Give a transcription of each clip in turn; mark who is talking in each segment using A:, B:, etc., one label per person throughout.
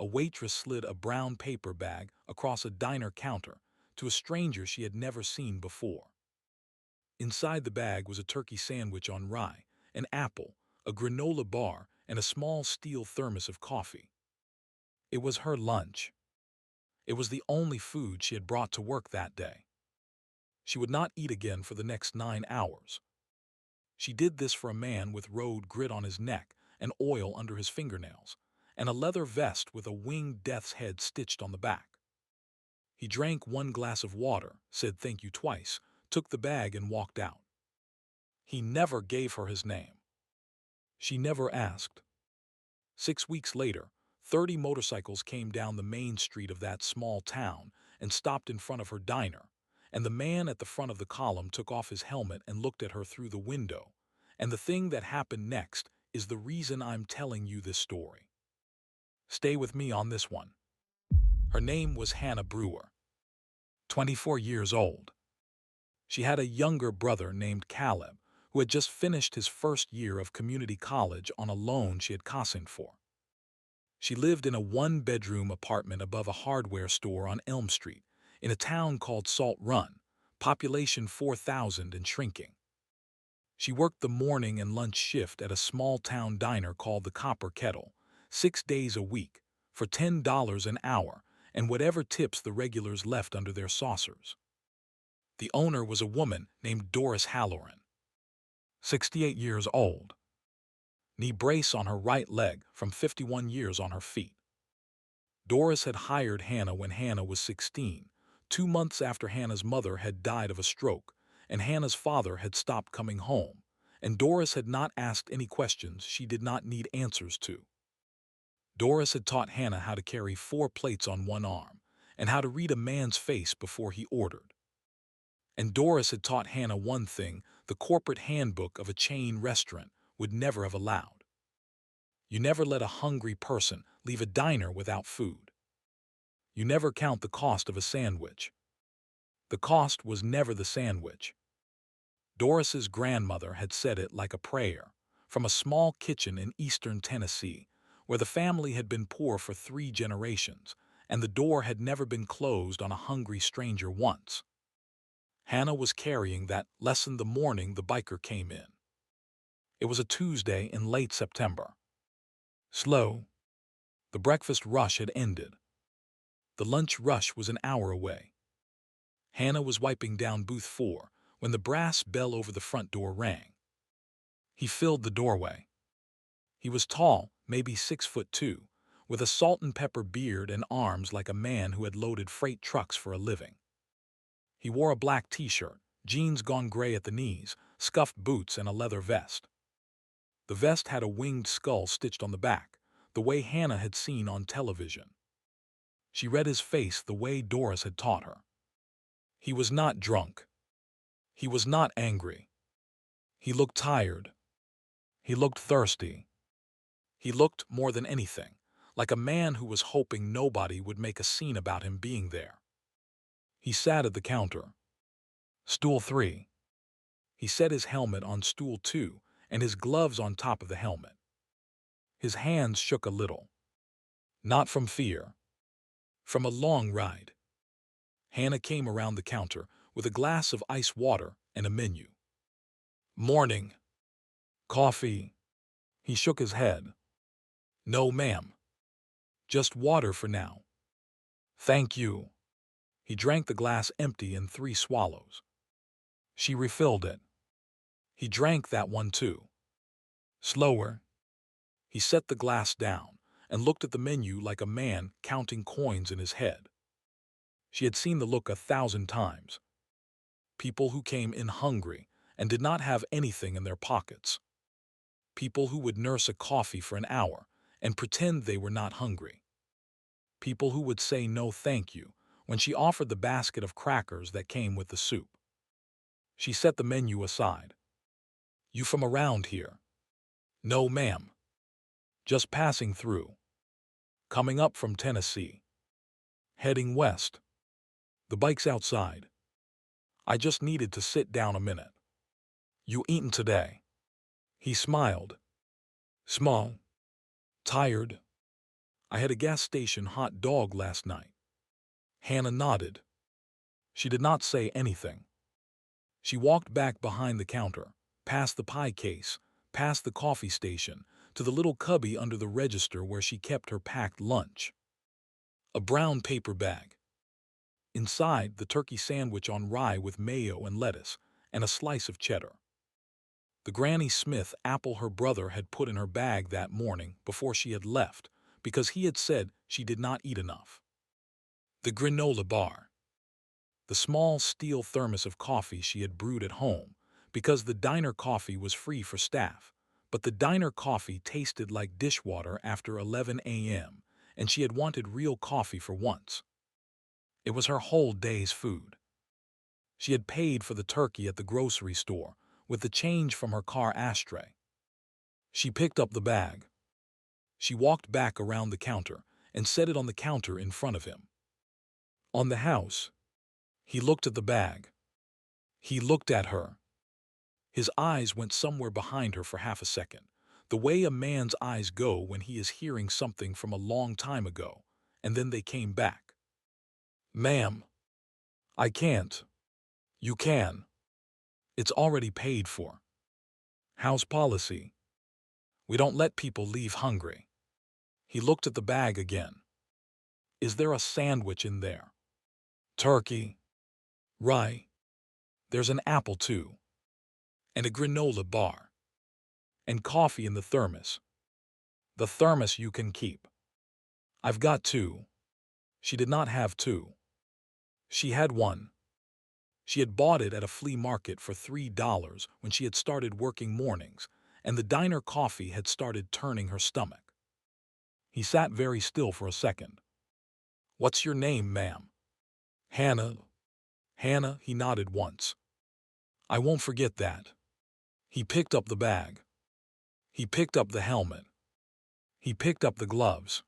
A: a waitress slid a brown paper bag across a diner counter to a stranger she had never seen before. Inside the bag was a turkey sandwich on rye, an apple, a granola bar, and a small steel thermos of coffee. It was her lunch. It was the only food she had brought to work that day. She would not eat again for the next 9 hours. She did this for a man with road grit on his neck and oil under his fingernails, and a leather vest with a winged death's head stitched on the back. He drank one glass of water, said thank you twice, took the bag and walked out. He never gave her his name. She never asked. 6 weeks later, 30 motorcycles came down the main street of that small town and stopped in front of her diner, and the man at the front of the column took off his helmet and looked at her through the window. And the thing that happened next is the reason I'm telling you this story. Stay with me on this one. Her name was Hannah Brewer, 24 years old. She had a younger brother named Caleb, who had just finished his first year of community college on a loan she had cosigned for. She lived in a one-bedroom apartment above a hardware store on Elm Street, in a town called Salt Run, population 4,000 and shrinking. She worked the morning and lunch shift at a small-town diner called the Copper Kettle, 6 days a week, for $10 an hour, and whatever tips the regulars left under their saucers. The owner was a woman named Doris Halloran, 68 years old. Knee brace on her right leg from 51 years on her feet. Doris had hired Hannah when Hannah was 16, 2 months after Hannah's mother had died of a stroke, and Hannah's father had stopped coming home, and Doris had not asked any questions she did not need answers to. Doris had taught Hannah how to carry 4 plates on one arm, and how to read a man's face before he ordered. And Doris had taught Hannah one thing the corporate handbook of a chain restaurant would never have allowed. You never let a hungry person leave a diner without food. You never count the cost of a sandwich. The cost was never the sandwich. Doris's grandmother had said it like a prayer, from a small kitchen in eastern Tennessee, where the family had been poor for 3 generations, and the door had never been closed on a hungry stranger once. Hannah was carrying that lesson the morning the biker came in. It was a Tuesday in late September. Slow. The breakfast rush had ended. The lunch rush was an hour away. Hannah was wiping down booth 4 when the brass bell over the front door rang. He filled the doorway. He was tall, maybe 6'2", with a salt and pepper beard and arms like a man who had loaded freight trucks for a living. He wore a black t-shirt, jeans gone gray at the knees, scuffed boots, and a leather vest. The vest had a winged skull stitched on the back, the way Hannah had seen on television. She read his face the way Doris had taught her. He was not drunk. He was not angry. He looked tired. He looked thirsty. He looked, more than anything, like a man who was hoping nobody would make a scene about him being there. He sat at the counter. Stool 3. He set his helmet on stool 2 and his gloves on top of the helmet. His hands shook a little. Not from fear. From a long ride. Hannah came around the counter with a glass of ice water and a menu. Morning. Coffee. He shook his head. No, ma'am. Just water for now. Thank you. He drank the glass empty in 3 swallows. She refilled it. He drank that one too. Slower. He set the glass down and looked at the menu like a man counting coins in his head. She had seen the look 1,000 times. People who came in hungry and did not have anything in their pockets. People who would nurse a coffee for an hour and pretend they were not hungry. People who would say no thank you when she offered the basket of crackers that came with the soup. She set the menu aside. You from around here? No, ma'am. Just passing through. Coming up from Tennessee. Heading west. The bike's outside. I just needed to sit down a minute. You eaten today? He smiled. Small. Tired. I had a gas station hot dog last night. Hannah nodded. She did not say anything. She walked back behind the counter, past the pie case, past the coffee station, to the little cubby under the register where she kept her packed lunch. A brown paper bag. Inside, the turkey sandwich on rye with mayo and lettuce, and a slice of cheddar. The Granny Smith apple her brother had put in her bag that morning before she had left, because he had said she did not eat enough. The granola bar. The small steel thermos of coffee she had brewed at home, because the diner coffee was free for staff, but the diner coffee tasted like dishwater after 11 a.m., and she had wanted real coffee for once. It was her whole day's food. She had paid for the turkey at the grocery store with the change from her car ashtray. She picked up the bag. She walked back around the counter and set it on the counter in front of him. On the house, he looked at the bag. He looked at her. His eyes went somewhere behind her for half a second, the way a man's eyes go when he is hearing something from a long time ago, and then they came back. "Ma'am, I can't." "You can. It's already paid for. House policy. We don't let people leave hungry." He looked at the bag again. "Is there a sandwich in there?" "Turkey. Rye. There's an apple too. And a granola bar. And coffee in the thermos. The thermos you can keep. I've got two." She did not have two. She had one. She had bought it at a flea market for $3 when she had started working mornings, and the diner coffee had started turning her stomach. He sat very still for a second. "What's your name, ma'am?" "Hannah." "Hannah," he nodded once. "I won't forget that." He picked up the bag. He picked up the helmet. He picked up the gloves.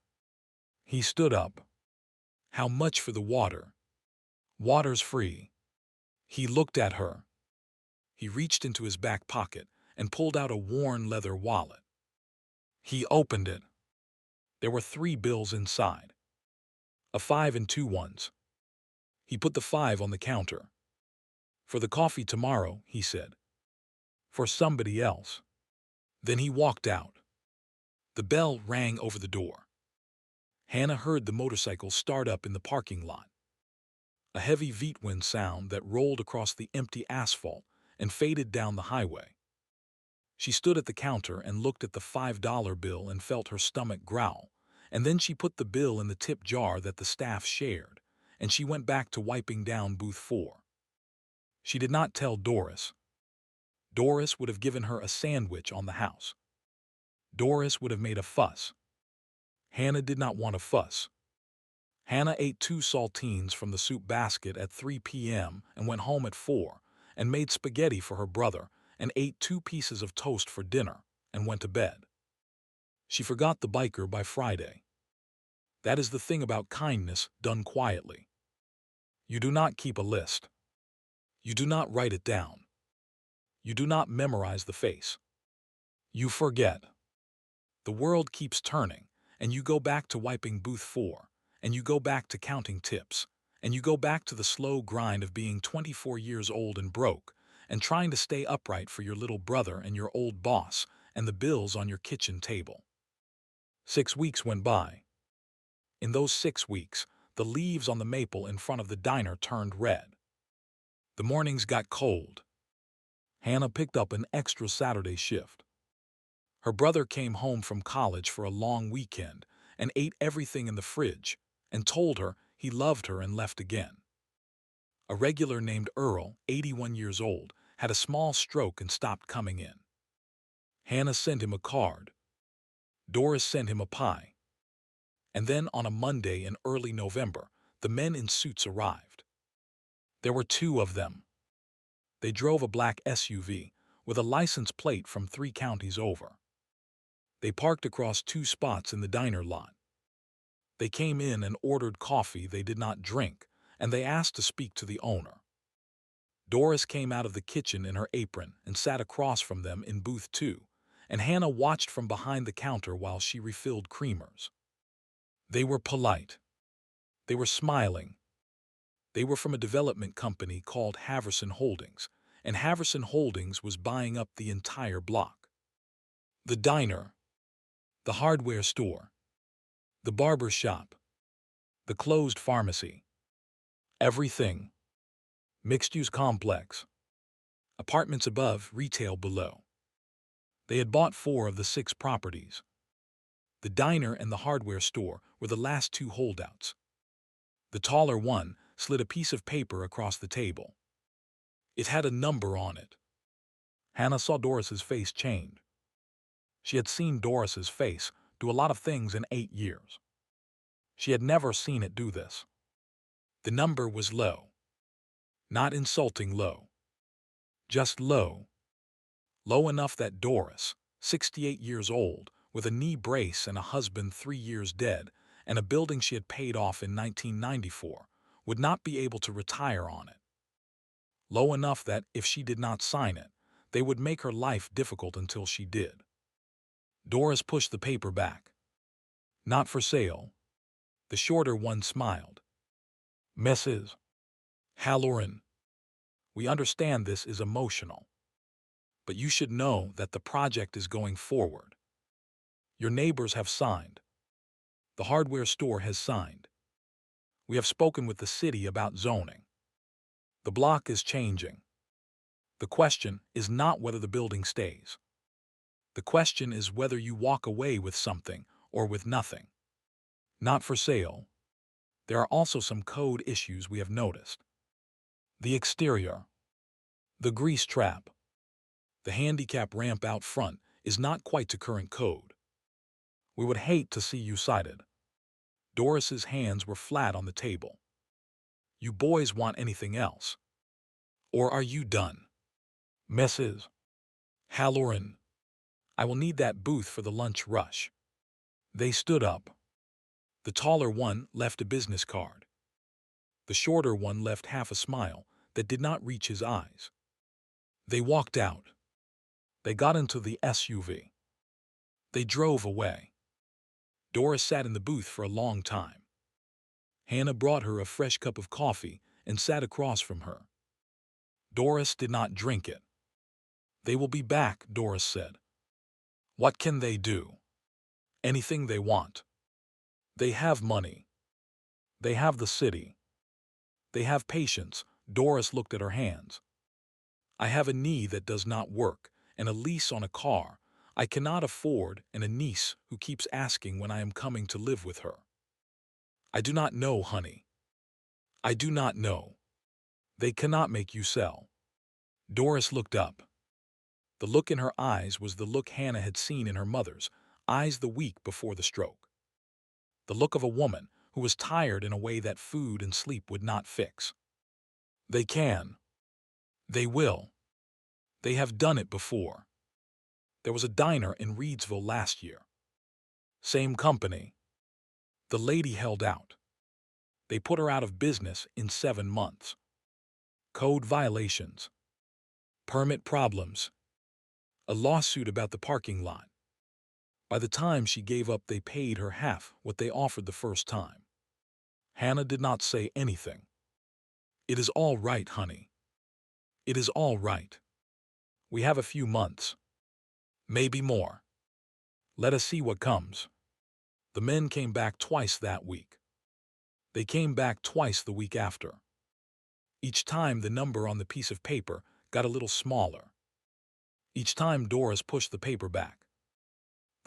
A: He stood up. "How much for the water?" "Water's free." He looked at her. He reached into his back pocket and pulled out a worn leather wallet. He opened it. There were 3 bills inside. A 5 and 2 ones. He put the 5 on the counter. "For the coffee tomorrow," he said. "For somebody else." Then he walked out. The bell rang over the door. Hannah heard the motorcycle start up in the parking lot. A heavy Vietwind sound that rolled across the empty asphalt and faded down the highway. She stood at the counter and looked at the $5 bill and felt her stomach growl, and then she put the bill in the tip jar that the staff shared, and she went back to wiping down booth 4. She did not tell Doris. Doris would have given her a sandwich on the house. Doris would have made a fuss. Hannah did not want a fuss. Hannah ate 2 saltines from the soup basket at 3 p.m. and went home at 4, and made spaghetti for her brother, and ate 2 pieces of toast for dinner, and went to bed. She forgot the biker by Friday. That is the thing about kindness done quietly. You do not keep a list. You do not write it down. You do not memorize the face. You forget. The world keeps turning, and you go back to wiping booth 4, and you go back to counting tips, and you go back to the slow grind of being 24 years old and broke, and trying to stay upright for your little brother and your old boss and the bills on your kitchen table. 6 weeks went by. In those 6 weeks, the leaves on the maple in front of the diner turned red. The mornings got cold. Hannah picked up an extra Saturday shift. Her brother came home from college for a long weekend and ate everything in the fridge and told her he loved her and left again. A regular named Earl, 81 years old, had a small stroke and stopped coming in. Hannah sent him a card. Doris sent him a pie. And then on a Monday in early November, the men in suits arrived. There were 2 of them. They drove a black SUV with a license plate from 3 counties over. They parked across 2 spots in the diner lot. They came in and ordered coffee they did not drink, and they asked to speak to the owner. Doris came out of the kitchen in her apron and sat across from them in booth 2, and Hannah watched from behind the counter while she refilled creamers. They were polite. They were smiling. They were from a development company called Haverson Holdings, and Haverson Holdings was buying up the entire block. The diner, the hardware store, the barber shop, the closed pharmacy, everything. Mixed-use complex. Apartments above, retail below. They had bought 4 of the 6 properties. The diner and the hardware store were the last 2 holdouts. The taller one slid a piece of paper across the table. It had a number on it. Hannah saw Doris's face change. She had seen Doris's face do a lot of things in 8 years. She had never seen it do this. The number was low. Not insulting low. Just low. Low enough that Doris, 68 years old, with a knee brace and a husband 3 years dead, and a building she had paid off in 1994, would not be able to retire on it. Low enough that, if she did not sign it, they would make her life difficult until she did. Doris pushed the paper back. Not for sale. The shorter one smiled. Mrs. Halloran, we understand this is emotional, but you should know that the project is going forward. Your neighbors have signed. The hardware store has signed. We have spoken with the city about zoning. The block is changing. The question is not whether the building stays. The question is whether you walk away with something or with nothing. Not for sale. There are also some code issues we have noticed. The exterior. The grease trap. The handicap ramp out front is not quite to current code. We would hate to see you cited. Doris's hands were flat on the table. You boys want anything else? Or are you done? Mrs. Halloran, I will need that booth for the lunch rush. They stood up. The taller one left a business card. The shorter one left half a smile that did not reach his eyes. They walked out. They got into the SUV. They drove away. Doris sat in the booth for a long time. Hannah brought her a fresh cup of coffee and sat across from her. Doris did not drink it. They will be back, Doris said. What can they do? Anything they want. They have money. They have the city. They have patience. Doris looked at her hands. I have a knee that does not work, and a lease on a car I cannot afford, and a niece who keeps asking when I am coming to live with her. I do not know, honey. I do not know. They cannot make you sell. Doris looked up. The look in her eyes was the look Hannah had seen in her mother's eyes the week before the stroke. The look of a woman who was tired in a way that food and sleep would not fix. They can. They will. They have done it before. There was a diner in Reedsville last year. Same company. The lady held out. They put her out of business in 7 months. Code violations. Permit problems. A lawsuit about the parking lot. By the time she gave up, they paid her half what they offered the first time. Hannah did not say anything. It is all right, honey. It is all right. We have a few months. Maybe more. Let us see what comes. The men came back twice that week. They came back twice the week after. Each time the number on the piece of paper got a little smaller. Each time Doris pushed the paper back.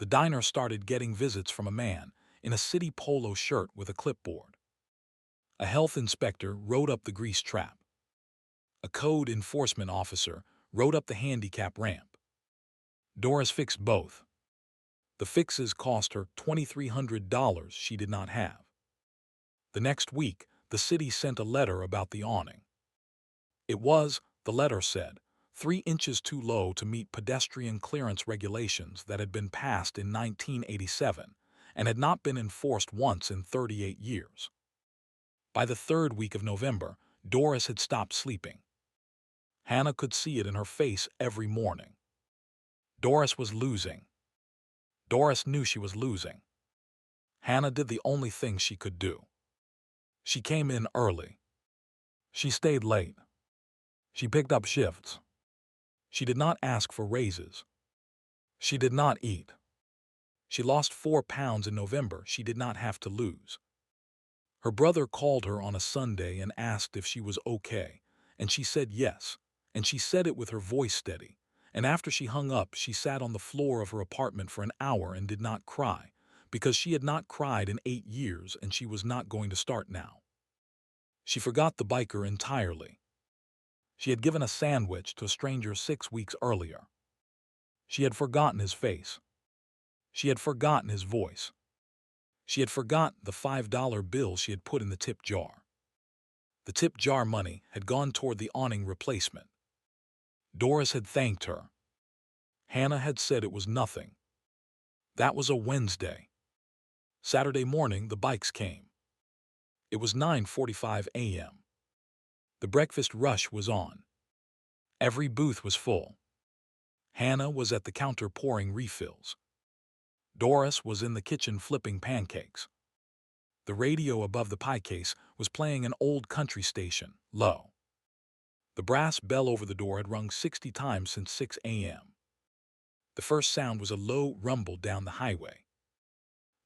A: The diner started getting visits from a man in a city polo shirt with a clipboard. A health inspector wrote up the grease trap. A code enforcement officer wrote up the handicap ramp. Doris fixed both. The fixes cost her $2,300 she did not have. The next week, the city sent a letter about the awning. It was, the letter said, 3 inches too low to meet pedestrian clearance regulations that had been passed in 1987 and had not been enforced once in 38 years. By the 3rd week of November, Doris had stopped sleeping. Hannah could see it in her face every morning. Doris was losing. Doris knew she was losing. Hannah did the only thing she could do. She came in early. She stayed late. She picked up shifts. She did not ask for raises. She did not eat. She lost 4 pounds in November she did not have to lose. Her brother called her on a Sunday and asked if she was okay, and she said yes, and she said it with her voice steady. And after she hung up, she sat on the floor of her apartment for an hour and did not cry, because she had not cried in 8 years and she was not going to start now. She forgot the biker entirely. She had given a sandwich to a stranger 6 weeks earlier. She had forgotten his face. She had forgotten his voice. She had forgotten the $5 bill she had put in the tip jar. The tip jar money had gone toward the awning replacement. Doris had thanked her. Hannah had said it was nothing. That was a Wednesday. Saturday morning, the bikes came. It was 9:45 a.m. The breakfast rush was on. Every booth was full. Hannah was at the counter pouring refills. Doris was in the kitchen flipping pancakes. The radio above the pie case was playing an old country station, low. The brass bell over the door had rung 60 times since 6 a.m. The first sound was a low rumble down the highway,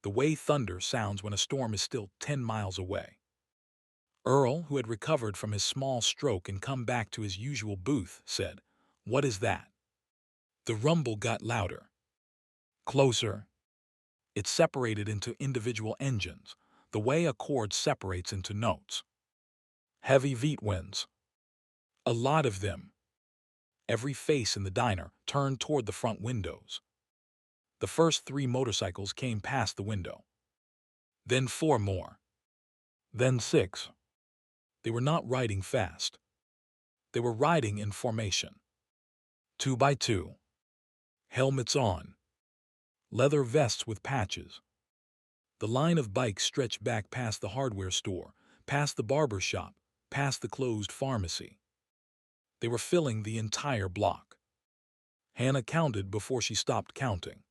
A: the way thunder sounds when a storm is still 10 miles away. Earl, who had recovered from his small stroke and come back to his usual booth, said, "What is that?" The rumble got louder. Closer. It separated into individual engines, the way a chord separates into notes. Heavy Vite winds. A lot of them. Every face in the diner turned toward the front windows. The first 3 motorcycles came past the window. Then 4 more. Then 6. They were not riding fast. They were riding in formation. 2 by 2. Helmets on. Leather vests with patches. The line of bikes stretched back past the hardware store, past the barber shop, past the closed pharmacy. They were filling the entire block. Hannah counted before she stopped counting.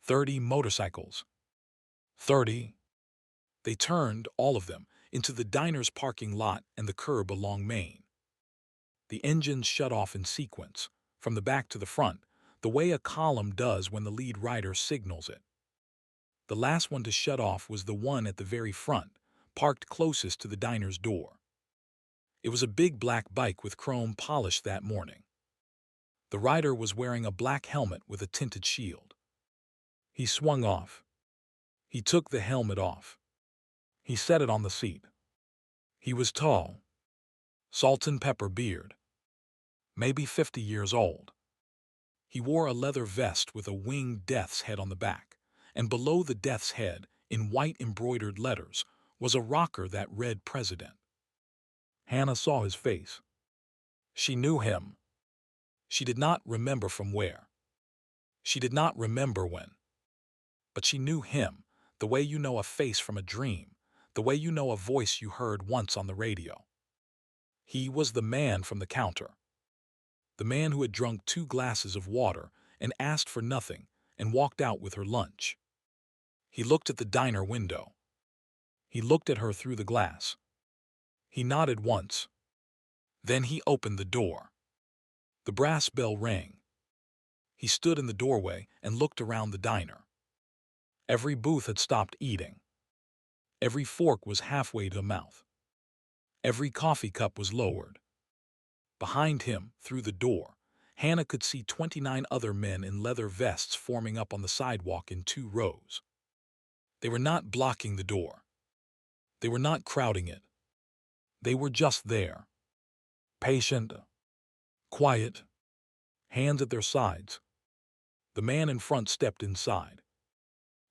A: 30 motorcycles. 30. They turned, all of them, into the diner's parking lot and the curb along Main. The engines shut off in sequence, from the back to the front, the way a column does when the lead rider signals it. The last one to shut off was the one at the very front, parked closest to the diner's door. It was a big black bike with chrome polish that morning. The rider was wearing a black helmet with a tinted shield. He swung off. He took the helmet off. He set it on the seat. He was tall. Salt and pepper beard. Maybe 50 years old. He wore a leather vest with a winged death's head on the back, and below the death's head, in white embroidered letters, was a rocker that read President. Hannah saw his face. She knew him. She did not remember from where. She did not remember when. But she knew him, the way you know a face from a dream, the way you know a voice you heard once on the radio. He was the man from the counter. The man who had drunk 2 glasses of water and asked for nothing and walked out with her lunch. He looked at the diner window. He looked at her through the glass. He nodded once. Then he opened the door. The brass bell rang. He stood in the doorway and looked around the diner. Every booth had stopped eating. Every fork was halfway to the mouth. Every coffee cup was lowered. Behind him, through the door, Hannah could see 29 other men in leather vests forming up on the sidewalk in 2 rows. They were not blocking the door. They were not crowding it. They were just there. Patient, quiet, hands at their sides. The man in front stepped inside.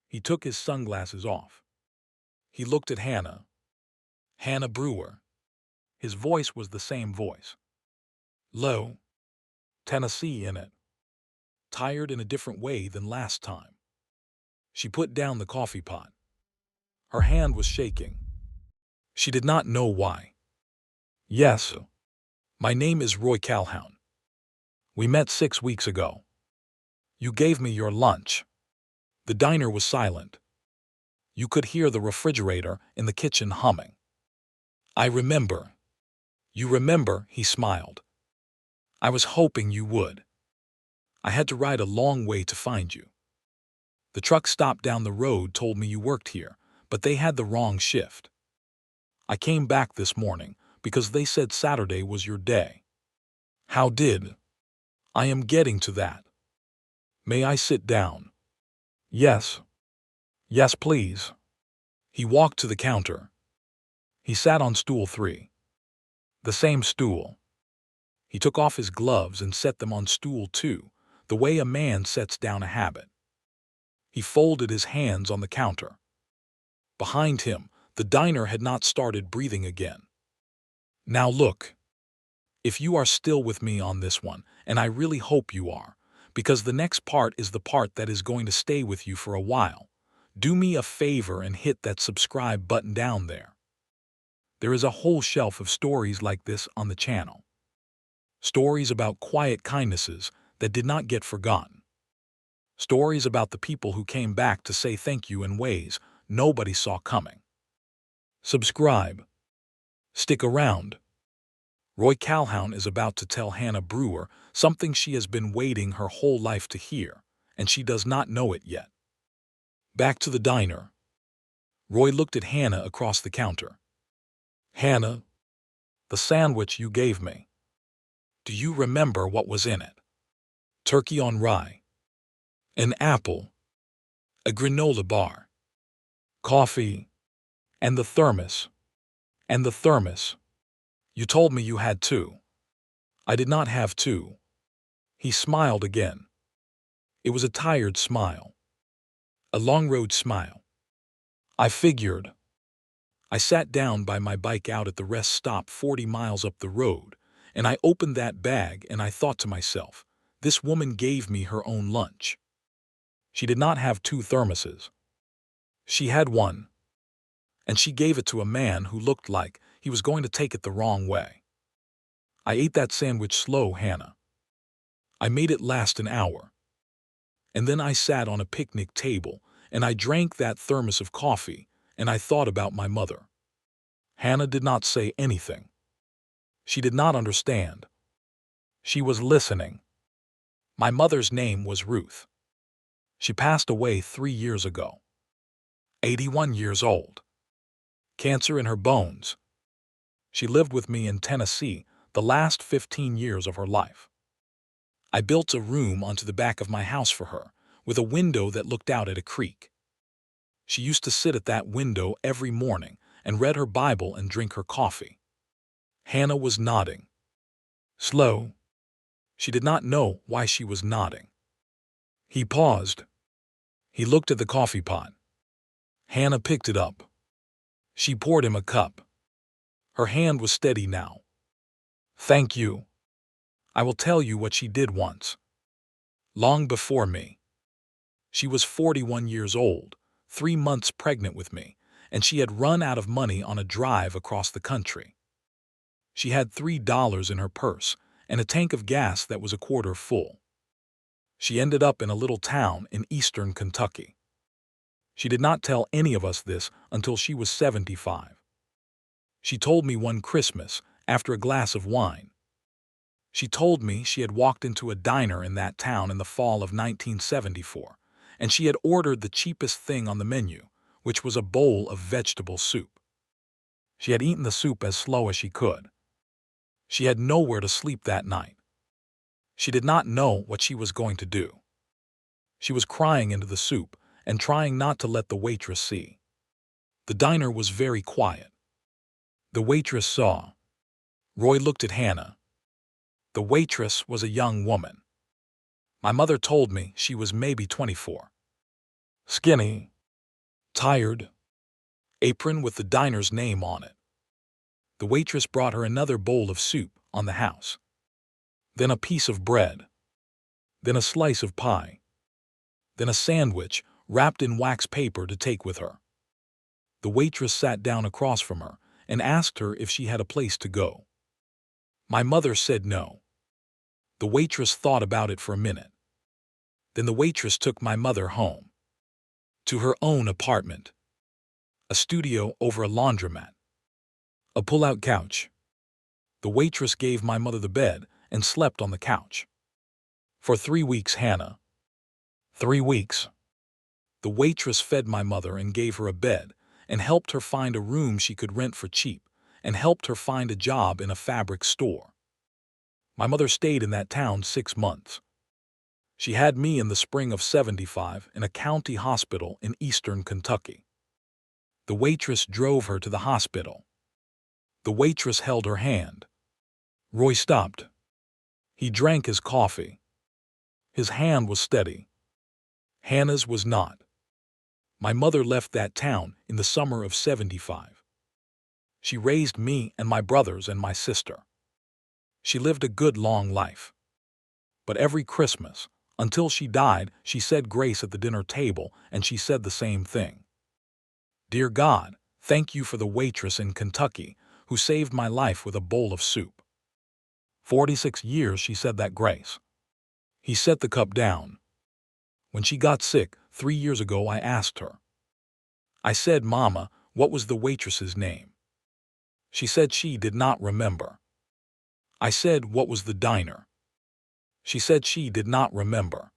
A: He took his sunglasses off. He looked at Hannah. Hannah Brewer. His voice was the same voice. Low. Tennessee in it. Tired in a different way than last time. She put down the coffee pot. Her hand was shaking. She did not know why. Yes. My name is Roy Calhoun. We met 6 weeks ago. You gave me your lunch. The diner was silent. You could hear the refrigerator in the kitchen humming. I remember. You remember, he smiled. I was hoping you would. I had to ride a long way to find you. The truck stop down the road told me you worked here, but they had the wrong shift. I came back this morning because they said Saturday was your day. How did? I am getting to that. May I sit down? Yes. Yes, please. He walked to the counter. He sat on stool 3. The same stool. He took off his gloves and set them on stool 2, the way a man sets down a habit. He folded his hands on the counter. Behind him, the diner had not started breathing again. Now look. If you are still with me on this one, and I really hope you are, because the next part is the part that is going to stay with you for a while, do me a favor and hit that subscribe button down there. There is a whole shelf of stories like this on the channel. Stories about quiet kindnesses that did not get forgotten. Stories about the people who came back to say thank you in ways nobody saw coming. Subscribe. Stick around. Roy Calhoun is about to tell Hannah Brewer something she has been waiting her whole life to hear, and she does not know it yet. Back to the diner. Roy looked at Hannah across the counter. Hannah, the sandwich you gave me. Do you remember what was in it? Turkey on rye. An apple. A granola bar. Coffee. And the thermos. And the thermos. You told me you had 2. I did not have 2. He smiled again. It was a tired smile. A long road smile. I figured. I sat down by my bike out at the rest stop 40 miles up the road, and I opened that bag and I thought to myself, this woman gave me her own lunch. She did not have 2 thermoses. She had 1. And she gave it to a man who looked like he was going to take it the wrong way. I ate that sandwich slow, Hannah. I made it last an hour. And then I sat on a picnic table and I drank that thermos of coffee and I thought about my mother. Hannah did not say anything. She did not understand. She was listening. My mother's name was Ruth. She passed away 3 years ago. 81 years old. Cancer in her bones. She lived with me in Tennessee the last 15 years of her life. I built a room onto the back of my house for her, with a window that looked out at a creek. She used to sit at that window every morning and read her Bible and drink her coffee. Hannah was nodding. Slow. She did not know why she was nodding. He paused. He looked at the coffee pot. Hannah picked it up. She poured him a cup. Her hand was steady now. Thank you. I will tell you what she did once. Long before me. She was 41 years old, 3 months pregnant with me, and she had run out of money on a drive across the country. She had $3 in her purse and a tank of gas that was a quarter full. She ended up in a little town in eastern Kentucky. She did not tell any of us this until she was 75. She told me one Christmas after a glass of wine. She told me she had walked into a diner in that town in the fall of 1974, and she had ordered the cheapest thing on the menu, which was a bowl of vegetable soup. She had eaten the soup as slow as she could. She had nowhere to sleep that night. She did not know what she was going to do. She was crying into the soup and trying not to let the waitress see. The diner was very quiet. The waitress saw. Roy looked at Hannah. The waitress was a young woman. My mother told me she was maybe 24. Skinny. Tired. Apron with the diner's name on it. The waitress brought her another bowl of soup on the house. Then a piece of bread. Then a slice of pie. Then a sandwich wrapped in wax paper to take with her. The waitress sat down across from her and asked her if she had a place to go. My mother said no. The waitress thought about it for a minute. Then the waitress took my mother home. To her own apartment. a studio over a laundromat, a pull-out couch. The waitress gave my mother the bed and slept on the couch. For 3 weeks, Hannah. 3 weeks. The waitress fed my mother and gave her a bed and helped her find a room she could rent for cheap and helped her find a job in a fabric store. My mother stayed in that town 6 months. She had me in the spring of '75 in a county hospital in eastern Kentucky. The waitress drove her to the hospital. The waitress held her hand. Roy stopped. He drank his coffee. His hand was steady. Hannah's was not. My mother left that town in the summer of '75. She raised me and my brothers and my sister. She lived a good long life. But every Christmas, until she died, she said grace at the dinner table, and she said the same thing. Dear God, thank you for the waitress in Kentucky who saved my life with a bowl of soup. 46 years she said that grace. He set the cup down. When she got sick 3 years ago, I asked her. I said, Mama, what was the waitress's name? She said she did not remember. I said, what was the diner? She said she did not remember.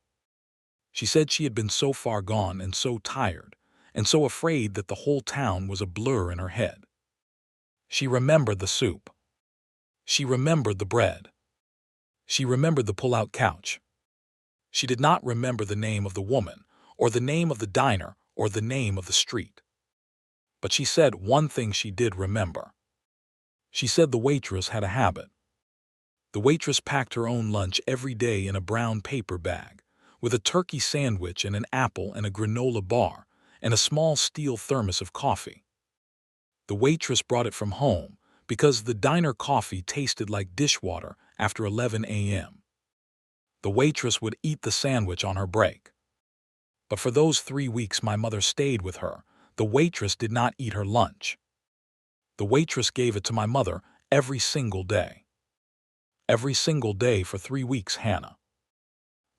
A: She said she had been so far gone and so tired and so afraid that the whole town was a blur in her head. She remembered the soup. She remembered the bread. She remembered the pull-out couch. She did not remember the name of the woman, or the name of the diner, or the name of the street. But she said one thing she did remember. She said the waitress had a habit. The waitress packed her own lunch every day in a brown paper bag, with a turkey sandwich and an apple and a granola bar, and a small steel thermos of coffee. The waitress brought it from home because the diner coffee tasted like dishwater after 11 a.m. The waitress would eat the sandwich on her break. But for those 3 weeks my mother stayed with her, the waitress did not eat her lunch. The waitress gave it to my mother every single day. Every single day for 3 weeks, Hannah.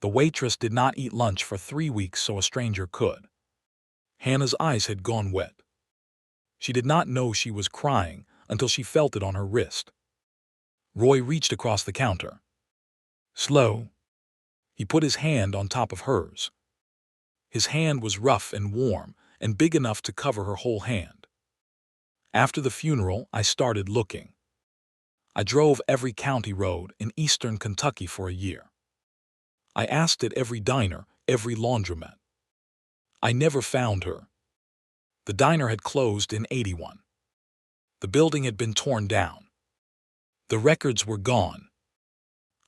A: The waitress did not eat lunch for 3 weeks so a stranger could. Hannah's eyes had gone wet. She did not know she was crying until she felt it on her wrist. Roy reached across the counter. Slow. He put his hand on top of hers. His hand was rough and warm and big enough to cover her whole hand. After the funeral, I started looking. I drove every county road in eastern Kentucky for a year. I asked at every diner, every laundromat. I never found her. The diner had closed in '81. The building had been torn down. The records were gone.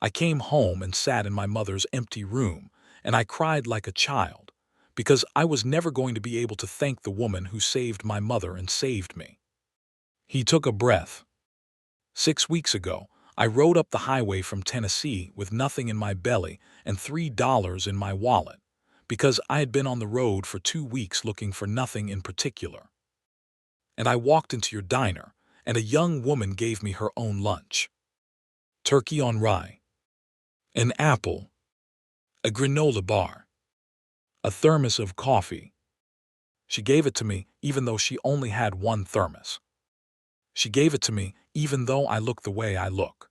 A: I came home and sat in my mother's empty room, and I cried like a child, because I was never going to be able to thank the woman who saved my mother and saved me. He took a breath. 6 weeks ago, I rode up the highway from Tennessee with nothing in my belly and $3 in my wallet, because I had been on the road for 2 weeks looking for nothing in particular. And I walked into your diner, and a young woman gave me her own lunch. Turkey on rye, an apple, a granola bar, a thermos of coffee. She gave it to me even though she only had one thermos. She gave it to me even though I look the way I look.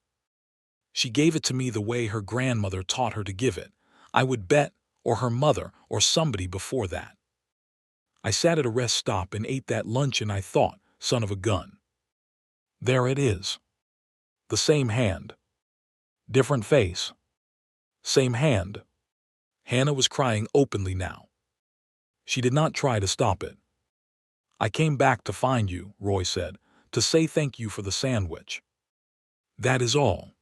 A: She gave it to me the way her grandmother taught her to give it, I would bet, or her mother, or somebody before that. I sat at a rest stop and ate that lunch and I thought, son of a gun. There it is. The same hand. Different face. Same hand. Hannah was crying openly now. She did not try to stop it. I came back to find you, Roy said, to say thank you for the sandwich. That is all.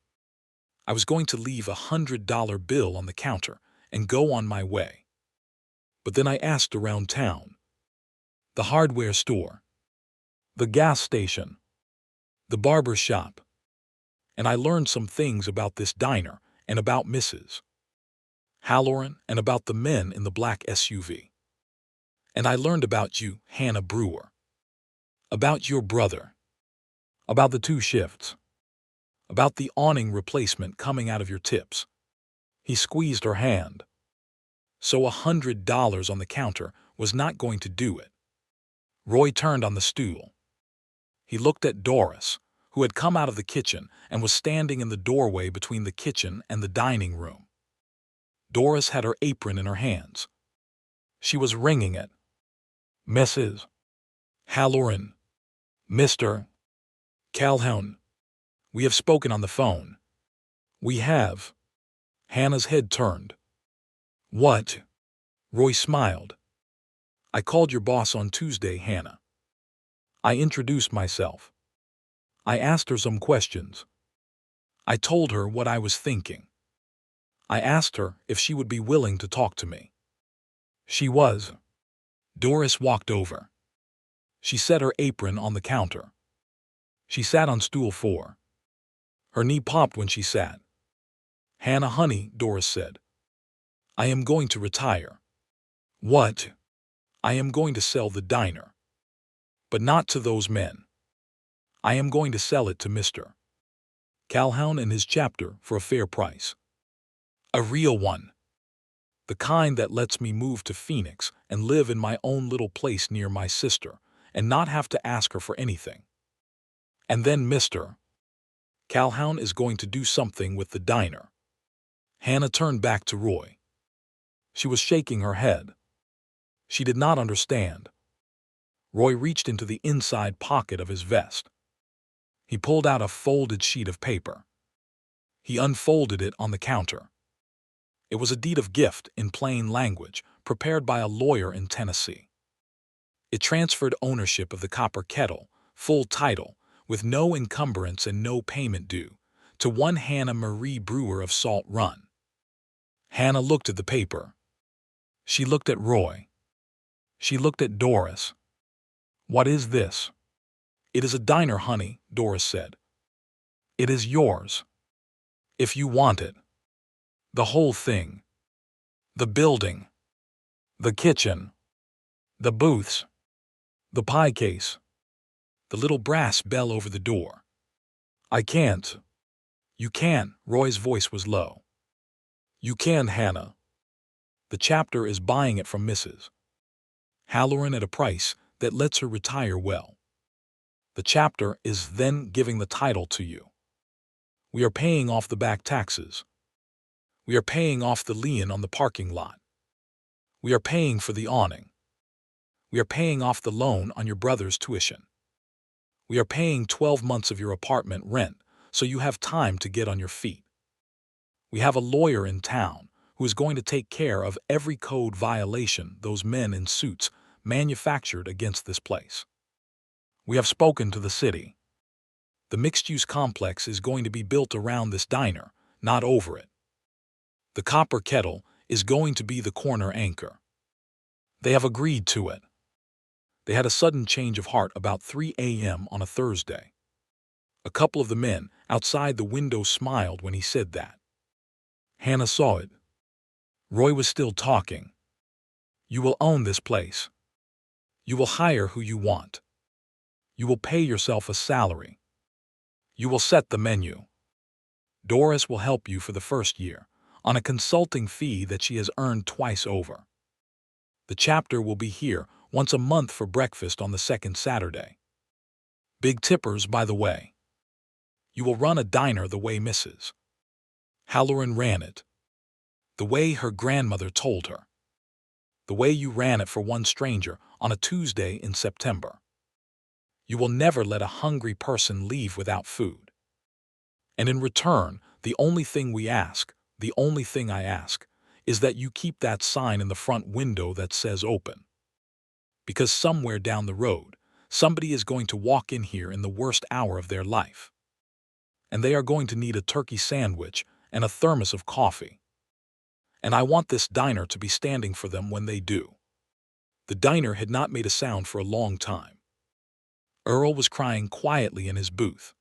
A: I was going to leave a $100 bill on the counter and go on my way. But then I asked around town. The hardware store. The gas station. The barber shop. And I learned some things about this diner and about Mrs. Halloran and about the men in the black SUV. And I learned about you, Hannah Brewer. About your brother. About the 2 shifts. About the awning replacement coming out of your tips. He squeezed her hand. So $100 on the counter was not going to do it. Roy turned on the stool. He looked at Doris, who had come out of the kitchen and was standing in the doorway between the kitchen and the dining room. Doris had her apron in her hands. She was wringing it. "Mrs. Halloran, Mr. Calhoun, we have spoken on the phone." "We have." Hannah's head turned. "What?" Roy smiled. "I called your boss on Tuesday, Hannah. I introduced myself. I asked her some questions. I told her what I was thinking. I asked her if she would be willing to talk to me. She was." Doris walked over. She set her apron on the counter. She sat on stool 4. Her knee popped when she sat. "Hannah, honey," Doris said, "I am going to retire." "What?" "I am going to sell the diner. But not to those men. I am going to sell it to Mr. Calhoun and his chapter for a fair price. A real one. The kind that lets me move to Phoenix and live in my own little place near my sister and not have to ask her for anything. And then Mr. Calhoun is going to do something with the diner." Hannah turned back to Roy. She was shaking her head. She did not understand. Roy reached into the inside pocket of his vest. He pulled out a folded sheet of paper. He unfolded it on the counter. It was a deed of gift in plain language, prepared by a lawyer in Tennessee. It transferred ownership of the Copper Kettle, full title, with no encumbrance and no payment due, to one Hannah Marie Brewer of Salt Run. Hannah looked at the paper. She looked at Roy. She looked at Doris. "What is this?" "It is a diner, honey," Doris said. "It is yours. If you want it. The whole thing. The building. The kitchen. The booths. The pie case. The little brass bell over the door." "I can't." "You can." Roy's voice was low. "You can, Hannah. The chapter is buying it from Mrs. Halloran at a price that lets her retire well. The chapter is then giving the title to you. We are paying off the back taxes. We are paying off the lien on the parking lot. We are paying for the awning. We are paying off the loan on your brother's tuition. We are paying 12 months of your apartment rent so you have time to get on your feet. We have a lawyer in town who is going to take care of every code violation those men in suits manufactured against this place. We have spoken to the city. The mixed-use complex is going to be built around this diner, not over it. The Copper Kettle is going to be the corner anchor. They have agreed to it." They had a sudden change of heart about 3 a.m. on a Thursday. A couple of the men outside the window smiled when he said that. Hannah saw it. Roy was still talking. "You will own this place. You will hire who you want. You will pay yourself a salary. You will set the menu. Doris will help you for the first year, on a consulting fee that she has earned twice over. The chapter will be here once a month for breakfast on the second Saturday. Big tippers, by the way. You will run a diner the way Mrs. Halloran ran it. The way her grandmother told her. The way you ran it for one stranger on a Tuesday in September. You will never let a hungry person leave without food. And in return, the only thing we ask, the only thing I ask, is that you keep that sign in the front window that says open. Because somewhere down the road, somebody is going to walk in here in the worst hour of their life. And they are going to need a turkey sandwich and a thermos of coffee. And I want this diner to be standing for them when they do." The diner had not made a sound for a long time. Earl was crying quietly in his booth.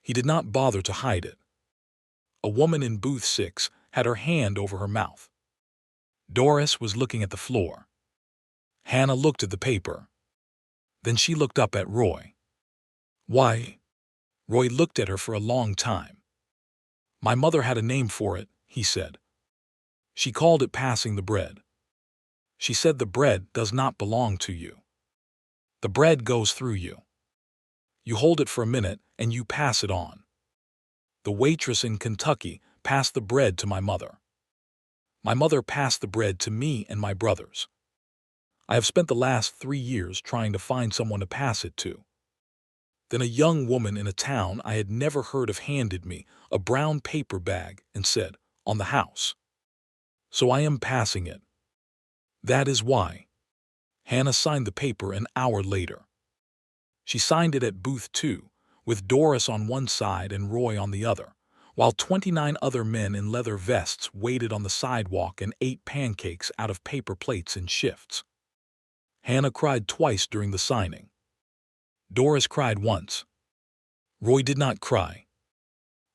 A: He did not bother to hide it. A woman in booth 6 had her hand over her mouth. Doris was looking at the floor. Hannah looked at the paper. Then she looked up at Roy. "Why?" Roy looked at her for a long time. "My mother had a name for it," he said. "She called it passing the bread. She said the bread does not belong to you. The bread goes through you. You hold it for a minute and you pass it on. The waitress in Kentucky passed the bread to my mother. My mother passed the bread to me and my brothers. I have spent the last 3 years trying to find someone to pass it to. Then a young woman in a town I had never heard of handed me a brown paper bag and said, "On the house." So I am passing it. That is why. Hannah signed the paper an hour later. She signed it at booth 2, with Doris on one side and Roy on the other, while 29 other men in leather vests waited on the sidewalk and ate pancakes out of paper plates in shifts. Hannah cried twice during the signing. Doris cried once. Roy did not cry.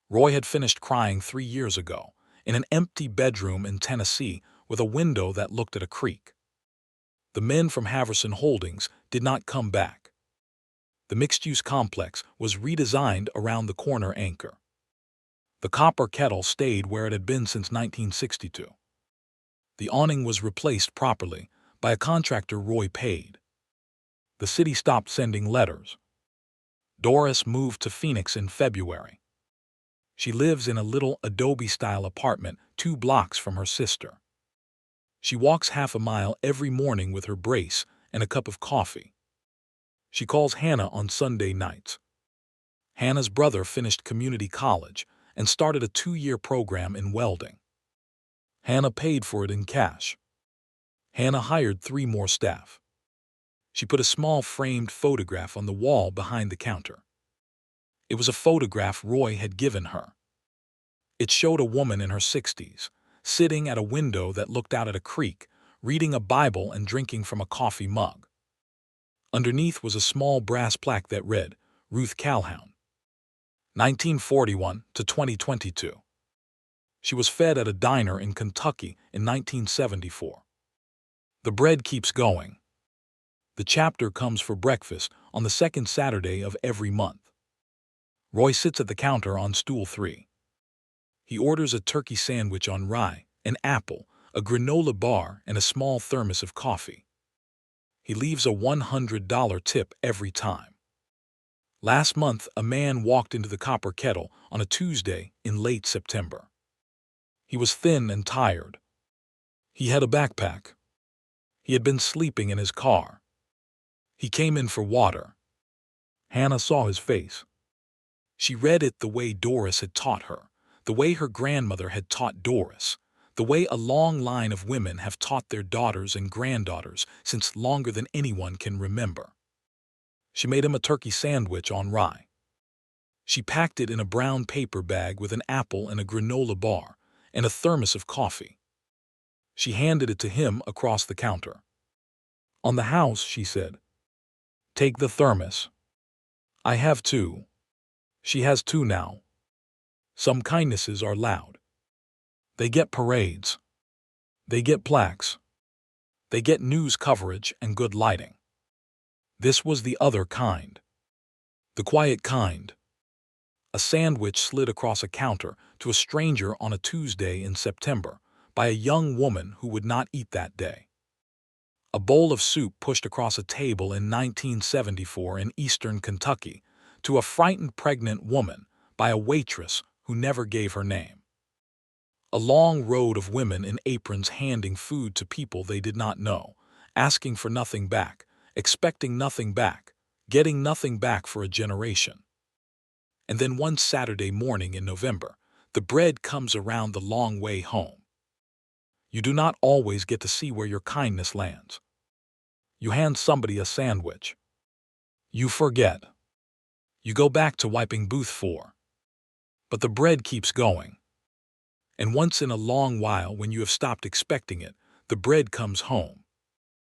A: Roy had finished crying 3 years ago, in an empty bedroom in Tennessee with a window that looked at a creek. The men from Haverson Holdings did not come back. The mixed-use complex was redesigned around the corner anchor. The copper kettle stayed where it had been since 1962. The awning was replaced properly by a contractor Roy paid. The city stopped sending letters. Doris moved to Phoenix in February. She lives in a little adobe-style apartment 2 blocks from her sister. She walks half a mile every morning with her brace and a cup of coffee. She calls Hannah on Sunday nights. Hannah's brother finished community college and started a 2-year program in welding. Hannah paid for it in cash. Hannah hired 3 more staff. She put a small framed photograph on the wall behind the counter. It was a photograph Roy had given her. It showed a woman in her 60s, sitting at a window that looked out at a creek, reading a Bible and drinking from a coffee mug. Underneath was a small brass plaque that read, Ruth Calhoun, 1941 to 2022. She was fed at a diner in Kentucky in 1974. The bread keeps going. The chapter comes for breakfast on the 2nd Saturday of every month. Roy sits at the counter on stool 3. He orders a turkey sandwich on rye, an apple, a granola bar, and a small thermos of coffee. He leaves a $100 tip every time. Last month, a man walked into the copper kettle on a Tuesday in late September. He was thin and tired. He had a backpack. He had been sleeping in his car. He came in for water. Hannah saw his face. She read it the way Doris had taught her, the way her grandmother had taught Doris, the way a long line of women have taught their daughters and granddaughters since longer than anyone can remember. She made him a turkey sandwich on rye. She packed it in a brown paper bag with an apple and a granola bar and a thermos of coffee. She handed it to him across the counter. "On the house," she said. "Take the thermos." "I have 2. She has 2 now. Some kindnesses are loud. They get parades. They get plaques. They get news coverage and good lighting. This was the other kind. The quiet kind. A sandwich slid across a counter to a stranger on a Tuesday in September by a young woman who would not eat that day. A bowl of soup pushed across a table in 1974 in eastern Kentucky to a frightened pregnant woman by a waitress who never gave her name. A long road of women in aprons handing food to people they did not know, asking for nothing back, expecting nothing back, getting nothing back for a generation. And then one Saturday morning in November, the bread comes around the long way home. You do not always get to see where your kindness lands. You hand somebody a sandwich. You forget. You go back to wiping booth 4. But the bread keeps going. And once in a long while, when you have stopped expecting it, the bread comes home.